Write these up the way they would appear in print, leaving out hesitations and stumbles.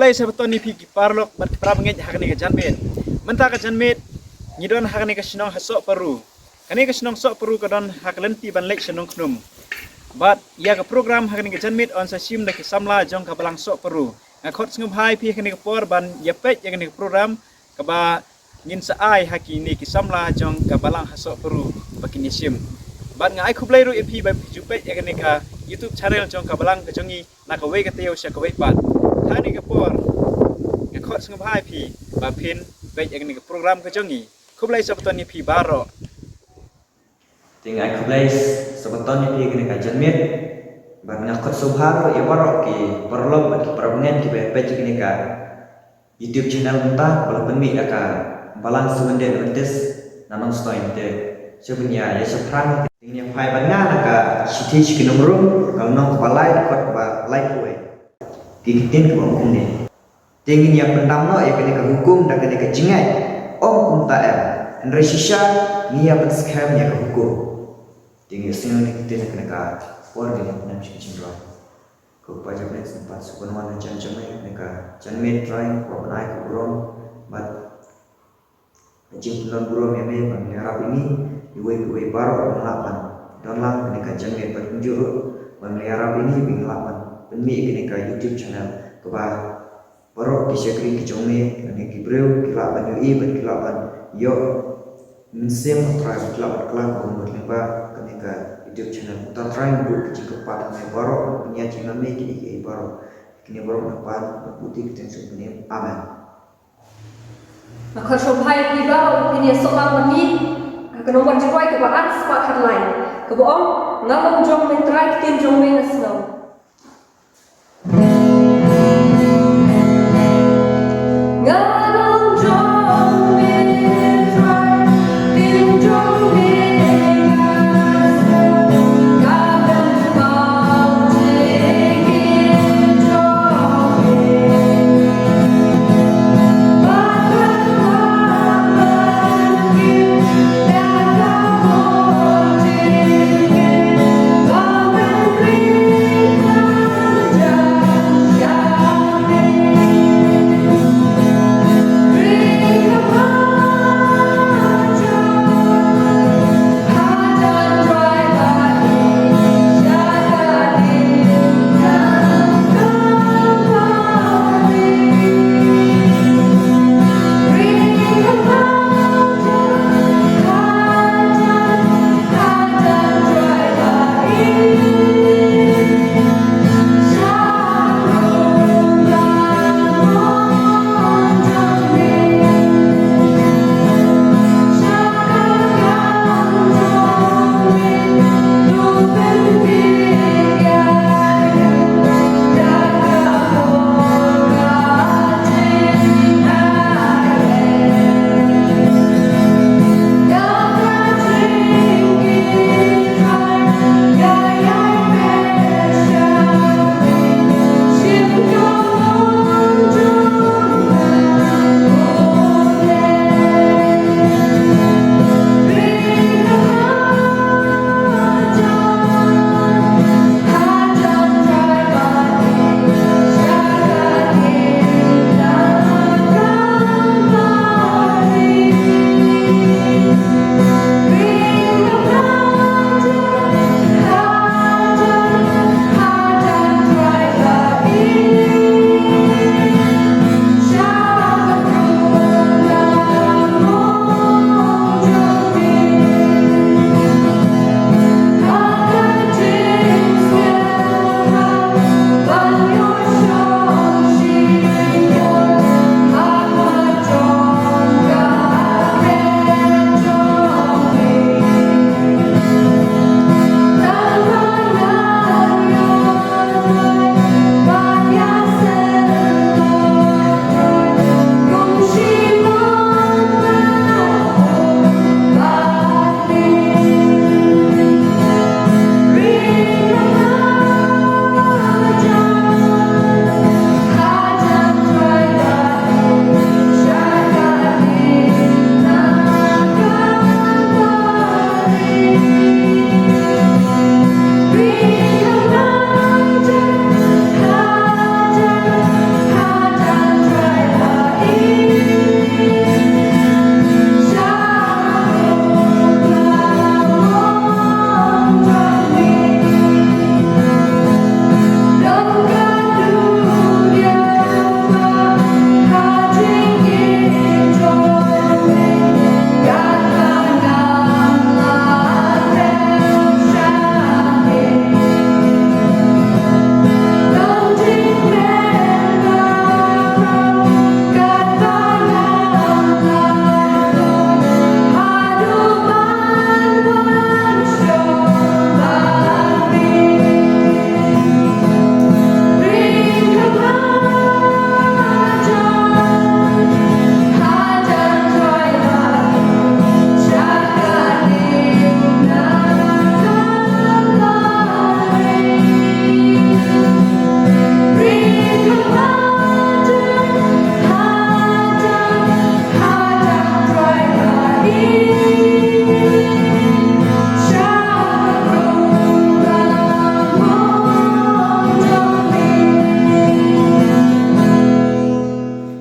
kublai sebeton ni pigi parlok bar prabangej hakani ke janmet menta ke janmet ngidon hakani ke sinong hasok peru kani ke sinong sok peru kadon haklenti ban lek senong knum bat ya ke program hakani ke janmet on sa sim de ke samla jong ka balang sok peru ngakot sngum hai pi kani ke por ban yapet ya kani ke program ka ba ngin sa ai hakini ke samla jong ka balang hasok peru bakini sim bat ngai kublai ru ip ba jupet ya kani ka YouTube channel jong ka balang ke jongi nak we ke teo sya ka we pat thani ke por ke khot sngum hai pi ba pin be ya kani ke program ke jongi kublai sabeton ni pi baro tingai kublai sabeton ni pi kani ka janmet ba ngakot subharo ya baro ki perlo ba ki perbengen ki be kani ka YouTube channel menta bala penmi ka balang sumenden entes nanong stoy te sebenarnya ya seprang ini yang pai banga ka siti chikinum room kalau nong balai kot ba live way kikitin ke bangkung ni tingin yang pendamno ya kena ke hukum dan kena ke jingai om kumta Andre shisha ni ya pat scam ya ke hukum tingin sino ni kitin kena ka warga yang nam chikin ro ko pajak nek sempat sukunwan jam-jam ni ka janmet trying ko banai ko brom but jing non brom ya me bang harap ini iwe baru melapan dalam kenika jangan berunjuk memelihara ini melapan demi kenika YouTube channel kebah baru disyakri kejome kenika kibreu kilapan yoi berkilapan yo mensem try kilapan kelang berlemba kenika YouTube channel kita try buat kecepat baru penyaji nami kini baru depan berputih tensu ini aman. Maka shobhai tiba ini seorang menit kena buat cerai ke bahan sepat headline ke bohong ngalong jong mentrai kitin jong mengasnau ngalong jong mentrai kitin jong mengasnau kapan kau tingin jong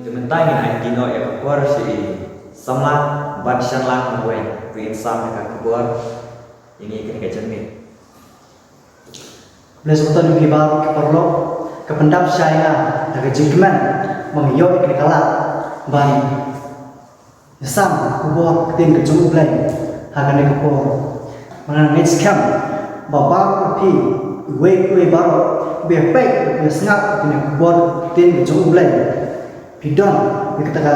Sementara ini Dino ekor si sama barisan lah gue bikin sama dengan keluar ini kena kecermin. Belas betul di bawah keperlu kependap saya dari jingkeman mengiyo ikan kalah ban sam kubur ketin kejung ulai hakan ekor mana next camp bawa api we baru bepek besngap ketin kubur ketin kejung ulai bidon kita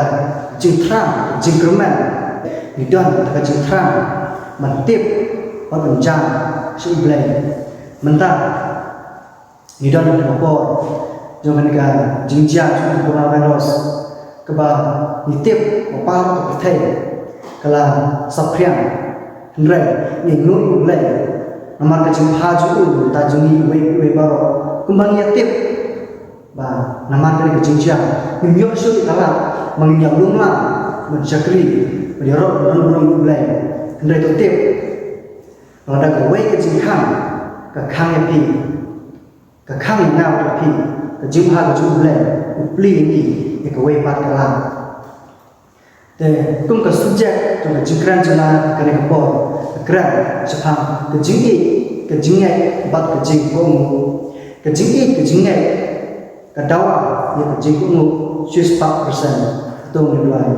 jingtram jingkeman bidon kita jingtram mentip penjang si ulai mentah bidon kita kubur jangan kan jingjang cuma coronavirus keba nitip opar ke thai kala sapriang ndrai ni nu ulai namar ka jing haju ta jungi we baro kumbang yatip ba namar ka jingjang ni yo shu kala mangyang lungla menjakri menyorot belum ulai ndrai to tip ada ka we ka jingkhang ka khang yapi ka khang ngau ka pi ka jingha ka ju ulai upli ni ka we pat kala te kum ka subject to ka jingkran jana ka ne ko kran chapang ka jingi ka jingai bat ka jing ko mu ka jingi ka jingai ka dawa ya ka jing ko mu 60% to ni lai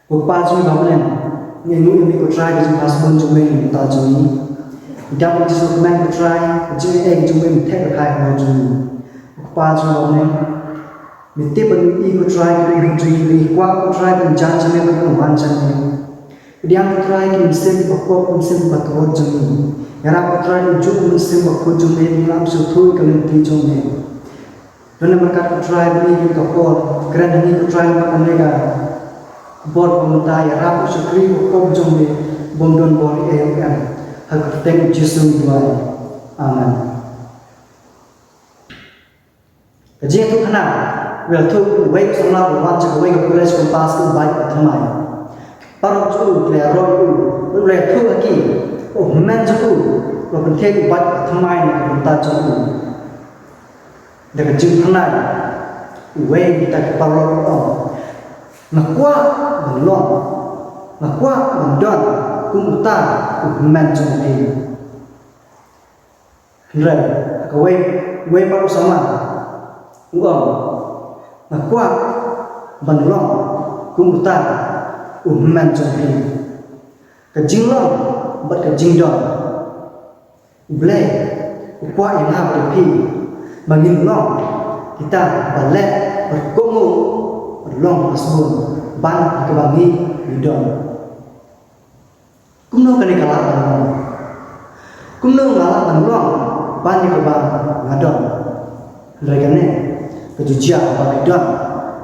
ko pa ju ba len ni nu ni ko try ka jing pas bun ju me ta ju ni dam ji so man ko try jing e ju me the ka khai ko ju ko pa ju ba len Mesti pun ikut try kita uji kuat ikut try dan jangan sampai berkenuhan jangan. Dia ikut try kita mesti berkuat mesti berkuat jangan. Yang aku try uji mesti berkuat jangan. Dalam suatu kalian tiada jangan. Dan mereka ikut try ini kita kuat. Kerana ini ikut try mereka buat pemerintah yang aku syukuri berkuat jangan. Bondon bori AFM. Hak kita Yesus doa. Amin. Kajian itu kenapa? Well, to wake some love, want to wake up, let's go past the bike to my Paru, they are road, red two again. Oh, man, to go, take bike to mine and touch on. The Jim tonight, way that Paru on. Nakwa, the long, Nakwa, the done, Kumuta, man to me. Red, way Paru sama. Wow. Kuat banlong kumutan umman jompi kejinglong bat kejingdong blay kuat yang hab tepi banginglong kita balik berkumu berlong asbun ban kebangi bidon kumno kani kalah banlong kumno ngalah banlong ban kebang ngadon regane kejujian bagi don,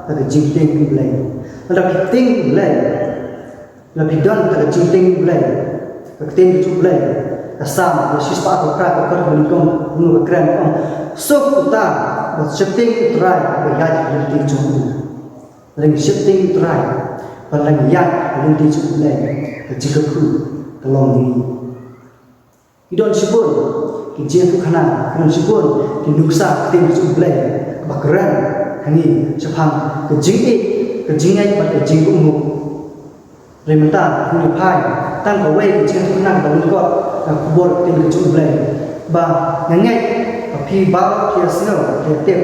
bagi jingting belai. Ada jingting belai, lebih don bagi jingting belai, keting keju belai. Kasam, sispa aku krak aku berlingkong bunuh keren om. Sok uta, shifting utrai bayar berlinting jumbu. Lagi shifting utrai, berlagi yat berlinting jumbu belai. Kejikaku kelong ini. Idon sibun, kejian tu kanan, idon sibun, dinuksa keting keju belai. Bakaran hangi sepang kejingai pada jingkumu rementa kuni pai tang kawai kejingai kenang dalam kot kubur tim kejung belai ba ngangai api ba kia snow kia tip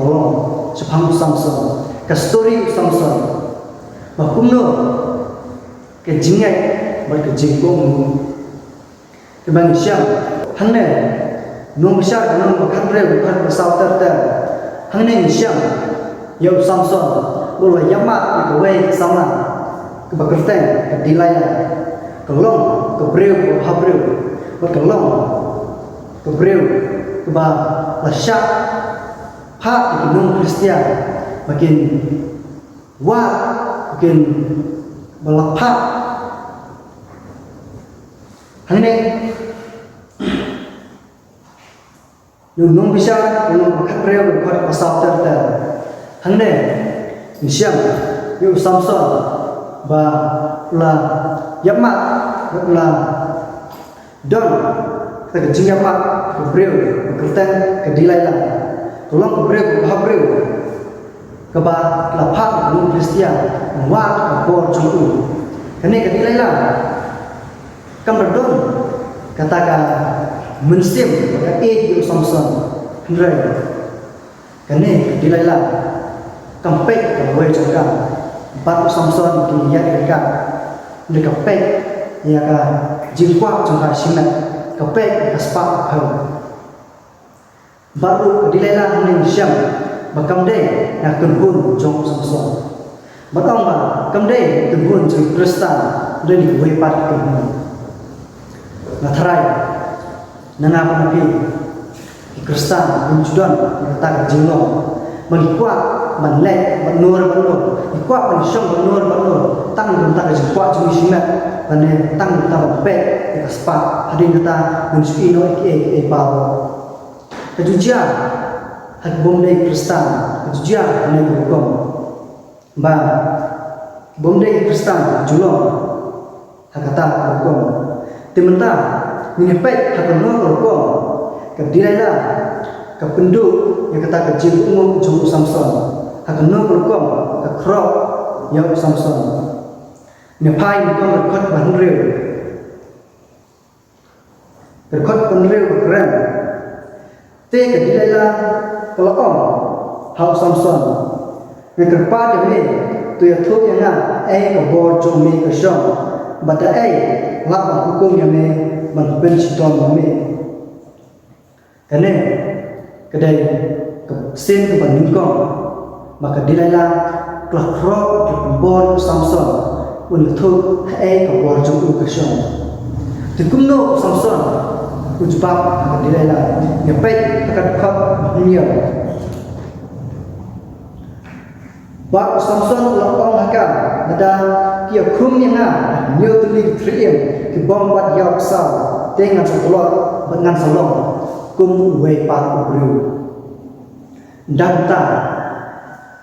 balong sepang samson ka story samson ba kumno kejingai pada jingkumu kebang siang hanne nong syak nong bakhan re bakhan besau ter hang này siang yau samson boleh yamak ikawai sama kebakerten kedilaya kelong kebreu habreu berkelong kebreu keba lasyak hak gunung Kristian makin wah makin belapak hang này nung bisa nung makan reo berkuat pasal ter hang ne siang yuk samson ba la yamak la don ta ke jing yamak ke breu ke tan ke dilai la tolong ke breu ke breu ke ba la pha ke lu Kristian wa ke bor chung u kene ke dilai la kam don kata ka mensim ka e yu samson hndrai kene dilai la kam pe ke we chung ka bat samson ki ya ka le ka pe ya ka jing kwa chung ka simat ka pe ka spa ka baru dilai la ning syam bakam de na kun hun jong samson batong ba kam de kun hun jong kristan de ni we pat ke na tharai nanga pa pi kristan kun judon ta ka jinglo man kwa man le man nur kwa man syam man nur tang dun ta ka jing kwa jong simat pane tang ta pe ka spa hadin ta mun sui no e pa kejujia hak bom dei kristan kejujia ne hukum ba bom dei kristan julong hak kata hukum timenta ni pek hak no hukum ke direla ke penduk yang kata ke jin umum jung samson hak no hukum ke krok yang samson ni pai ni ko khot ban reu khot ban reu keren te ke dilai la kalau om hau samson ne kerpa de me tu ya thu ya na ai ko bor jong me ke shom bata ai la ba hukum ya me ban ben chiton me kane kedai ke sen ke ban ningkong maka dilai la kelah krok ke bor samson un thu ai ko bor jong ke shom tu kumno samson ujbab dilai la ya pek akan khot nhiều ba samson la ong haka nada kia khum ni na nhiều tu li triem ki bom bat yaw sao tengan sekolot dengan salong kum we pa bru dan ta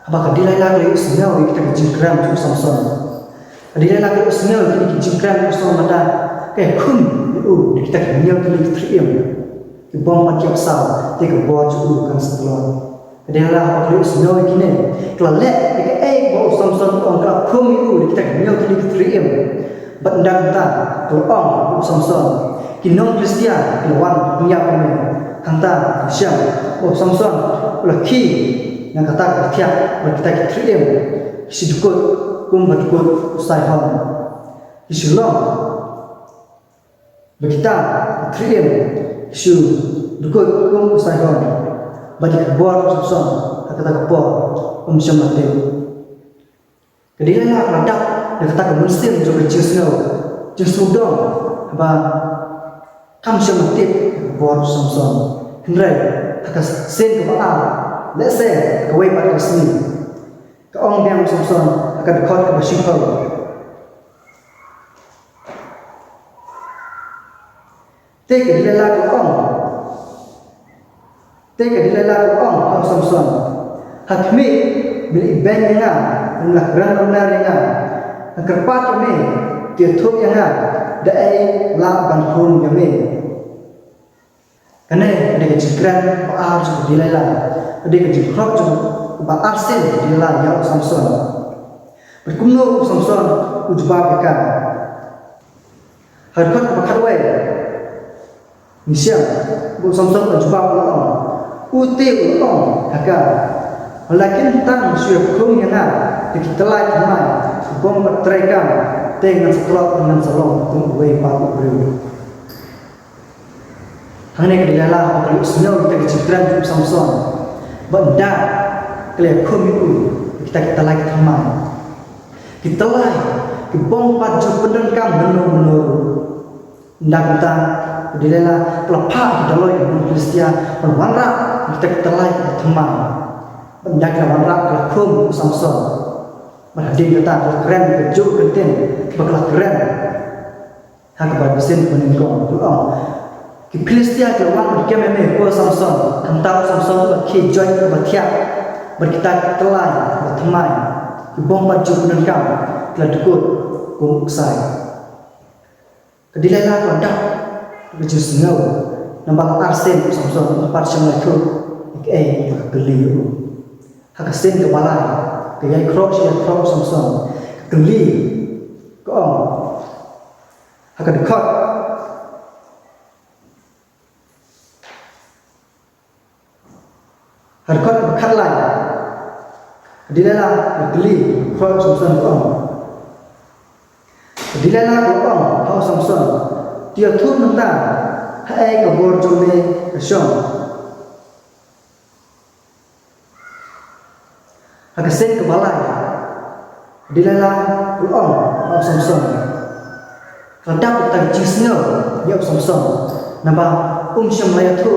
apakah dilai la le usnel kita jingkram tu samson dilai la ke usnel kita jingkram tu samson nada ke khum kita nhiều tu li triem ki bom mat yak sao te ka bo chu kan sekolot adalah apa snow kini kalau le ke bo samson on ka khum u kita nhiều tu li triem bandang ta kalau on samson kinong kristian lawan dunia ini hanta syam bo samson la ki yang kata tiap kita triem sidukut kum batukut usai hal isulong kita triem shu dukut kum usai hal bagi bor samson kata bor syamate kedilai la radak dan kata muslim juga jesno jesudong ba kam syamate bor samson hindrai kata sen ke ba le se ke we pat kasni ke ong biang samson akan khot ke bashipho te kedilai la ke ong teka dilala ko ang samson hakmi bil iban nga ng gran na nga ang karpat me ti thuk nga da ai la ban khun me kane de jikran ba ar dilala de jikrok ba arsen dilala ya samson berkumno samson ujba ka harkat bakharwe nisya bu samson ujba ko uti utong haka lakin tang syuk khum yana dikitelai mai bom batrekam dengan sekelot dengan salong tung we pa bru hane kedala apa snow kita cipran ju samson benda kle khum itu kita lagi mai ditelai ke bom pat ju pendengkam menur ndak ta kedala pelepah daloi Kristian perwanra kita terlai teman benda kawan rak khum samson berhadir kata keren kejuk kenten bakal keren hak bagusin meningkong doa ki Kristian kawan kememe ko samson kentau samson ki joy bertiak berkita terlai teman ki bom baju meningkong keladukut kung sai kedilai la kondak baju sengau nambah arsen samson empat sembilan tu geli hakasen ke balai ke yai krok samson geli ko hakadekot harkot berkat lai dilalah geli krok samson ko dilalah ko hau samson dia tu nanta hai ke bor jome ke syong hakasen ke balai dilalah ko hau samson kadang kita jisnya ya samson napa syam laya tu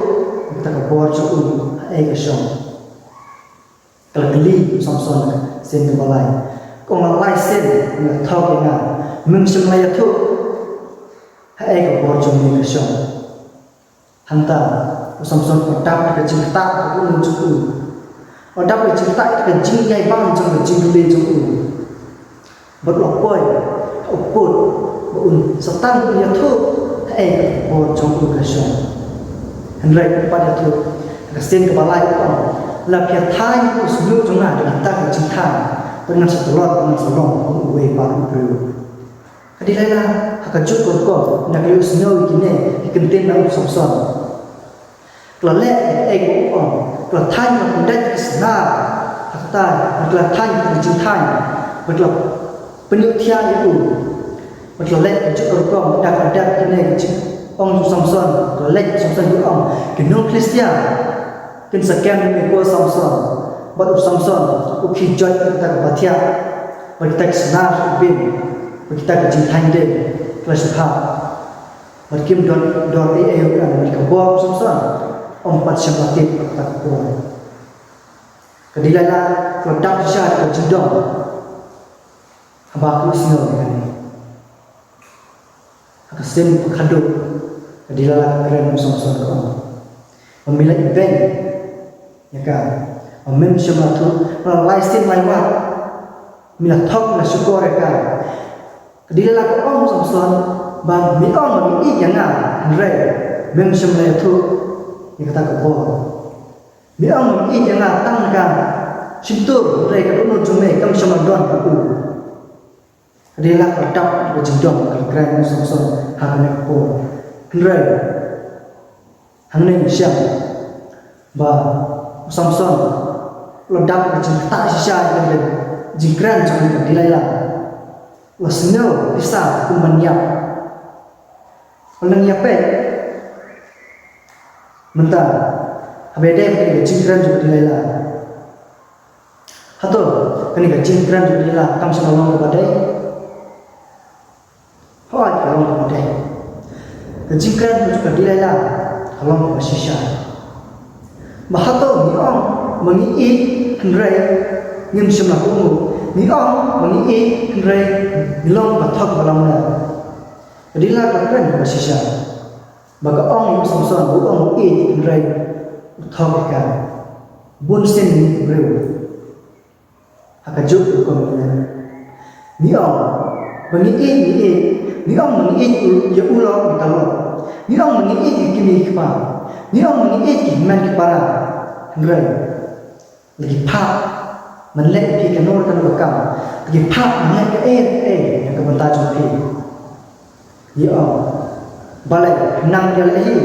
kita ke bor jome hai ke syong kalau geli samson sen ke balai kong lai sen na thau ke nga syam laya tu hai ke bor jome ke syong hanta samson odap ke cinta ke juku odap ke cinta ke jingai bang jong jingle juku berlopoi uput bun setang punya tu hai bor jome ke syong hendak pada tu kesen ke balai ko la pia thai ku sulu jonga dengan tak cinta dengan setelot dengan solong we baru bro kadilala hakajuk ko nak lu snow kine kenten na samson kalau le ko kalau thai ma kundat kesna hakta kalau thai ku cinta betul penyutia itu betul le hakajuk ko dak kine ông samson kalau le samson itu kenong Kristian kin sekian me ko samson baru samson ukhi joy kita batia kita senar bin kita cintai dia kelas ha berkim don kan mereka bawa samson empat syamatit tak ko kedilala produk syar ke judong habaku sino kan akasen kaduk kedilala keren samson ko memilih event ya kan mem syamatu laisin laiwat mila thok na syukur kan kedilala ko samson bang mi mi yang re mem syamatu ni kata ko mi mi yang tang kan sintur re ka no jume kam samadon aku kedilala ko dap ko jindong keren samson hakane ko re hangning syam ba samson ledak cinta sisa dengan jingkran jangan dilailah wasno bisa kumanyap orang nyape mentah abede ke jingkran juga dilailah hato kani ke jingkran juga dilailah kam salong kepada hoi kalong kepada ke jingkran juga dilailah kalong ke sisa Mahato ni mengiit henry ngim semla kumu ni mengiit henry bilong bathak balamna kadila bakran basisa baga yang samson bu mengiit henry bathak ka bun sen ni breu hakajuk ko ni mengiit ya ulo talon ni mengiit kini kpa ni mengiit man kepara Ngrai lagi pak menlek pi kanor kan bakam lagi pak menlek ke yang ke benta jumpi ya balai nang dia lagi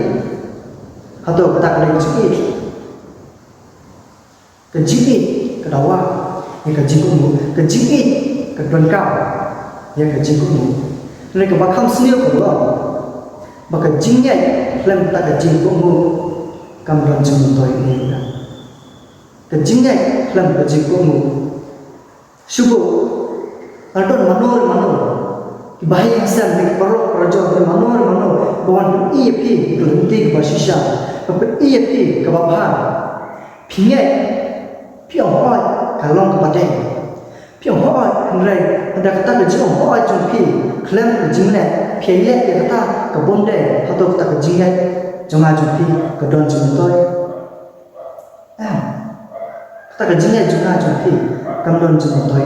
atau kata kali cikit ke cikit ke dawa ya ke jikumu ke cikit ke donkau ya ke jikumu ni ke bakam sendiri ko baka jingai lem ta ke jikumu kam ran jum toy ni kejingnya dalam kejikumu subuh adon manor bahaya hasan di perok raja manor bawan EP kelentik basisha tapi EP kebabahan pingai piang hoi kalong kepada piang hoi henry ada kata kejing hoi jumpi klaim kejingnya piang dia kata kebonde atau kata kejingnya jangan jumpi kedon jumtoy kata kejingnya juga jumpi kamdon jumtoy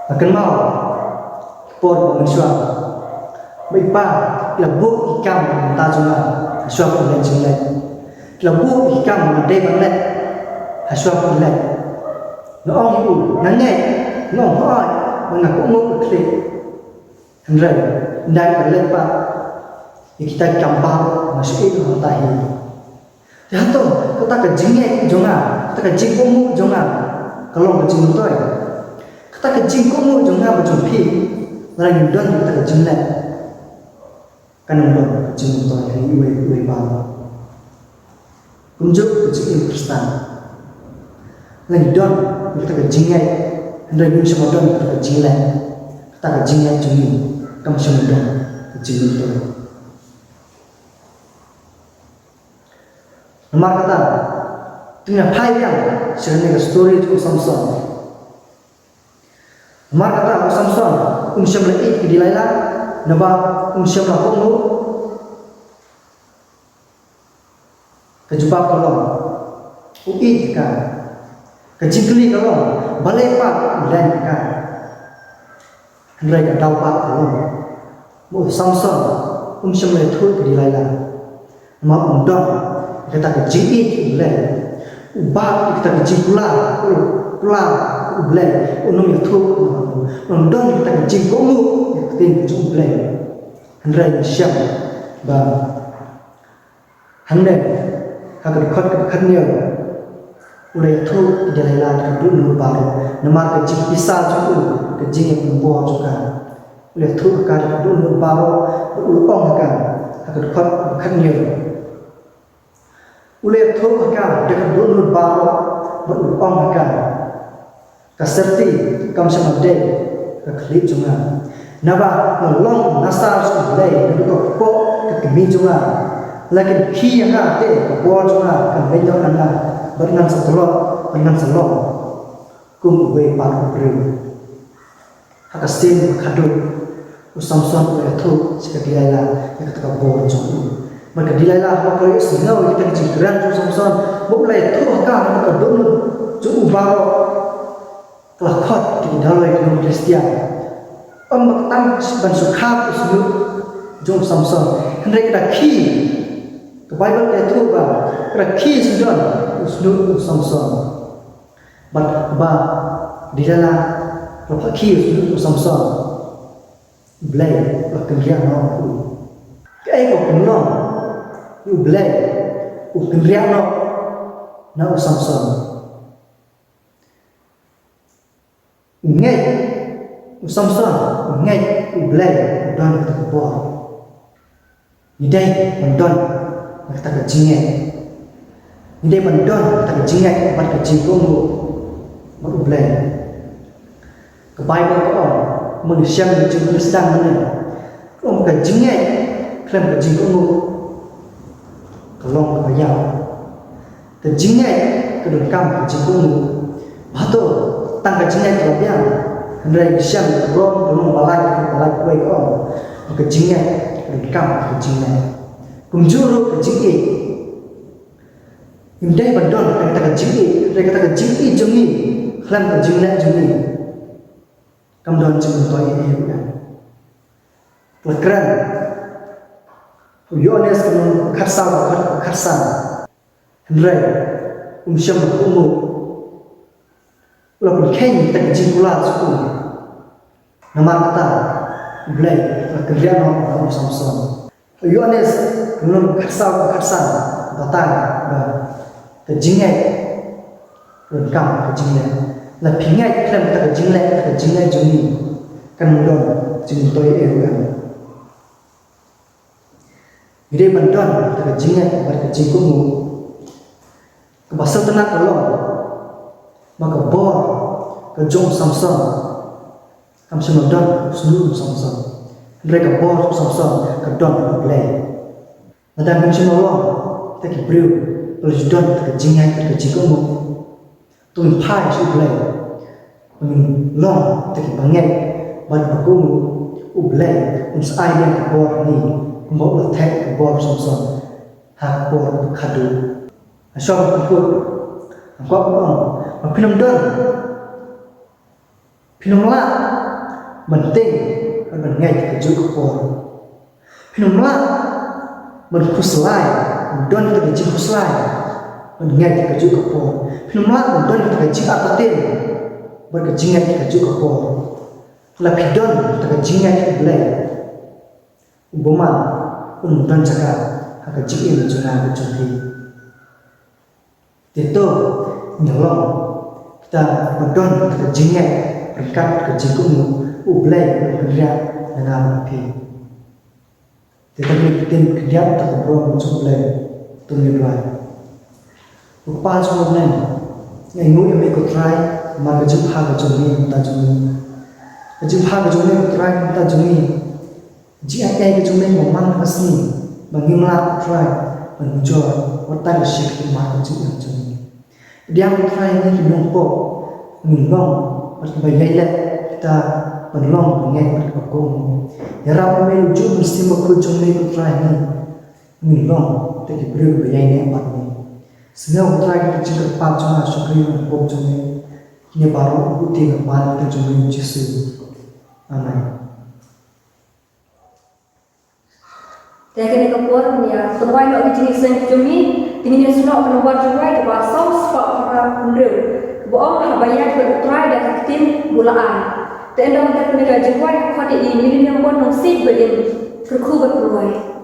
akan mau por manusia baik pa labu ikam ta junga haswa pun jingle labu ikam made bangle haswa pun le no ong hu nangai no hoi mengaku ngok klik andre ndai kale pa kita kampar masuk itu tahi jatuh kita ke jingle junga kita ke jingkomu junga kalau ke jingtoy kita ke jingkomu junga berjumpi lain don kita ke jingle kan don jingtoy iwe ba kunjuk ke jingil Kristen lain don kita ke jingle andai pun semua don kita ke jingle kita ke jingle jungi kamu semua don ke jingtoy nomor kata dengan payang sebenarnya story itu Samson. Nomor kata Samson umsyam lagi ke dilaila naba umsyam lakumu kejubah kolom ui kan kejikli kolom balai pak dan kan hendak dau pak kolom mu Samson umsyam lagi tu ke dilaila nama undang kita ke jingi le ubah kita ke jingula kula uble unum itu undang kita ke jingkomu tin juble handrai syam ba handai agar khot ke khanya ulai thu jalala ke dulu baru nama ke jing pisal ju ke jing pembo juga ulai thu ke dulu baru ulong kan agar khot khanya ulai thu akan dekat dulu baru berupang akan keserti kamu sama dek keklip juga naba nolong nasar sudah dekat pok kekemi juga lagi khi yang ada pok juga kan bejo anda bernang selok kum we paru beri hakasin kadu Samson ulai thu sekali lagi yang ketika pok juga maka dilailah waktu itu sengaja kita cikiran tu Samson mulai tu akan kita dulu tu baru kelakot di dalam ekonomi Kristian maktam ban sukhat usnu jom Samson hendak kita ki ke Bible itu kita ki sudah usnu Samson ba dilailah kita ki usnu Samson blay kemudian no kayak kau ublay ukriano na Samson ngay Samson ngay ublay don ke bor idai bandon kita ke jinge idai bandon kita ke jinge bat ke jingkomu ublay ke Bible ko manusia menjadi Kristen mana ke jinge klaim ke jingkomu long bayar kejingai kedengkam kejinggung batu tangga jingai kelebihan hendak siang rom belum balai kue om kejingai kedengkam kejingai kunjuru kejingai indai bandon kata kejingai kata kejingai jumi kelam kejingai jumi kamdon jumi toy ini lekran Yohanes kamu kharsan hendak umsyam umur ulah berkhen tak jingula suku nama kata belai kerja no Samson Yohanes kamu kharsan batang kejingai rekam kejingai la pingai klem tak kejingai juni kan don juni toy kan Ide bandon tak jingat bar kejingkumu kebasal tenak kalau maka bor kejong Samson kam semedon seluruh Samson mereka bor Samson kedon play nadam bin semua tak kibriu pelidon tak jingat kejingkumu tun pai su play long tak bangai bar bakumu ublay unsai yang bor ni mau letak bor Samson hak bor kadu asal ikut aku pinam don pinam lah penting mengenai keju kepor. Penumla menkuslai, mendon keju kuslai, mengenai keju kepor. Penumla mendon keju atatin, berkejingat keju kepor. Lapidon kejengat belai. Uboman mendon cakap keju ini cuna kejuti. Itu nyolong kita mendon kejengat berkat keju kumu. Ublay berkerja dengan api. Tetapi kita kerja tak berapa macam ublay tumbuhan. Upah semua ni, yang ingin ikut try, maka jumpa kejuni minta juni. Jumpa kejuni try minta juni. Jika kejuni momen kesini, bagaimana try menjual otak syik maka juni. Dia try ini menumpuk, menulung, berbagai kita penolong dengan berkongkong. Ya Rabb menuju mesti makujung ni putra ini menolong dari beri bayai ni apa ni. Semua putra kita jika pacung asyukri makujung ni ini baru putih kemal kita jumpa Yesus. Amin. Jadi kapur ni ya, penuai nak jenis yang jumi, tinggi sunok penuai jurai ke basau sebab para kundur. Boong habayat berutrai dan kakitin bulaan. Dan dalam perniagaan jurai kode ini milim yang bon nongsi berin berkubat penuai.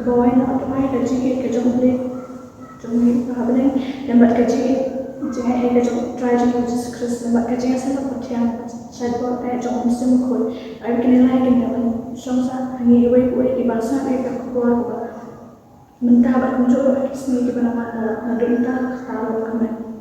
bawah nak tuai kaji ke jom boleh jom apa ni lembat kaji jangan ada jom try jom Jesus Christ lembat kaji yang sana pertiang saya buat jom mesti mukul aku kena lagi dengan syangsa hangi iwai di bahasa aku keluar mentah abad muncul lagi sini di mana-mana nadunta tahu kami